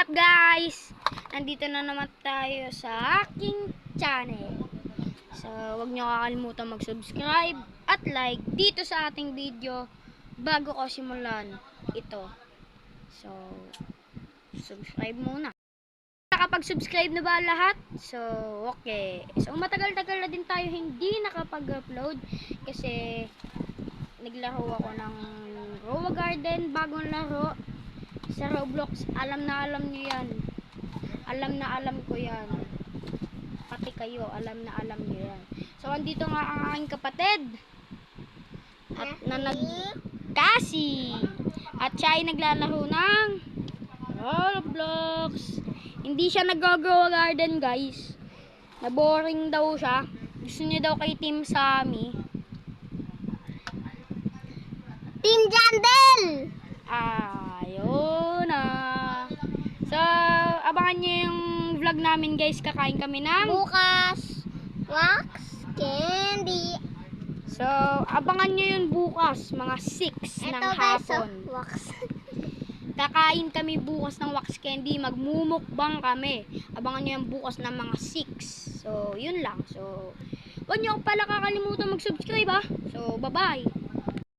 up guys? Nandito na naman tayo sa aking channel. So, huwag nyo kakalimutan mag-subscribe at like dito sa ating video bago ko simulan ito. So, subscribe muna. Nakapag-subscribe na ba lahat? So, okay. So, matagal-tagal na din tayo hindi nakapag-upload kasi naglaro ako ng Rowa Garden, bagong laro sa Roblox. Alam nyo yan. Alam ko yan. Pati kayo, alam nyo yan. So, andito nga ang aking kapatid. At Cassie. At siya ay naglalaro ng Roblox. Hindi siya nag-grow garden, guys. Na-boring daw siya. Gusto niya daw kay Team Sammy. Team Jandel! Ayun na. So, abangan nyo yung vlog namin guys. Kakain kami ng Bukas, wax candy. So, abangan nyo yun bukas. Mga 6 ng hapon. Wax. Kakain kami bukas ng wax candy. Magmumukbang kami. Abangan nyo yung bukas ng mga 6. So, yun lang. So, huwag nyo pala kakalimutan mag-subscribe ha. So, bye-bye.